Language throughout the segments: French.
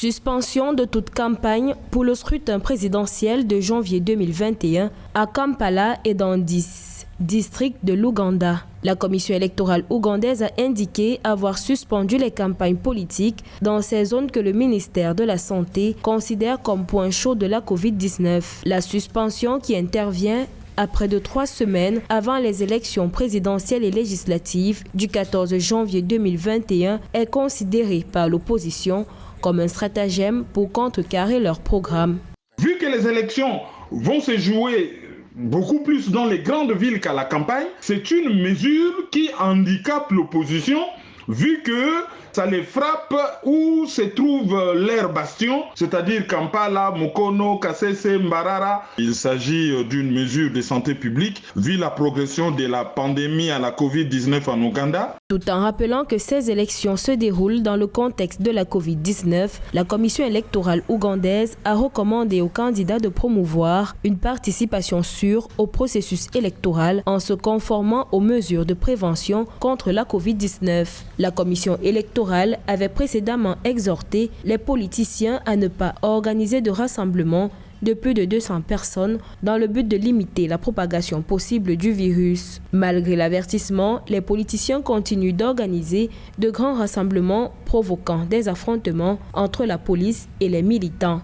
Suspension de toute campagne pour le scrutin présidentiel de janvier 2021 à Kampala et dans 10 districts de l'Ouganda. La commission électorale ougandaise a indiqué avoir suspendu les campagnes politiques dans ces zones que le ministère de la Santé considère comme point chaud de la COVID-19. La suspension qui intervient à près de 3 semaines avant les élections présidentielles et législatives du 14 janvier 2021 est considérée par l'opposition comme un stratagème pour contrecarrer leur programme. Vu que les élections vont se jouer beaucoup plus dans les grandes villes qu'à la campagne, c'est une mesure qui handicape l'opposition, vu que ça les frappe où se trouve leur bastion, c'est-à-dire Kampala, Mukono, Kasese, Mbarara. Il s'agit d'une mesure de santé publique, vu la progression de la pandémie à la COVID-19 en Ouganda. Tout en rappelant que ces élections se déroulent dans le contexte de la COVID-19, la commission électorale ougandaise a recommandé aux candidats de promouvoir une participation sûre au processus électoral en se conformant aux mesures de prévention contre la COVID-19. La commission électorale avait précédemment exhorté les politiciens à ne pas organiser de rassemblements de plus de 200 personnes dans le but de limiter la propagation possible du virus. Malgré l'avertissement, les politiciens continuent d'organiser de grands rassemblements provoquant des affrontements entre la police et les militants.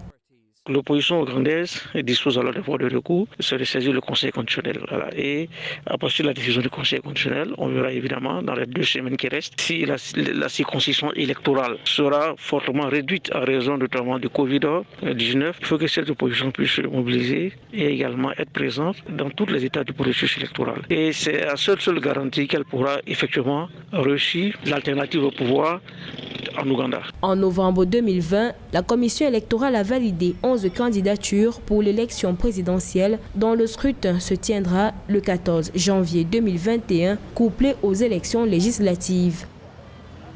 L'opposition ougandaise dispose alors de voies de recours, se ressaisir le Conseil constitutionnel. Voilà. Et à partir de la décision du Conseil constitutionnel, on verra évidemment dans les 2 semaines qui restent si la circonscription électorale sera fortement réduite à raison notamment du Covid-19. Il faut que cette opposition puisse se mobiliser et également être présente dans tous les états du processus électoral. Et c'est à seule garantie qu'elle pourra effectivement réussir l'alternative au pouvoir en Ouganda. En novembre 2020, la commission électorale a validé 11 candidatures pour l'élection présidentielle dont le scrutin se tiendra le 14 janvier 2021, couplé aux élections législatives.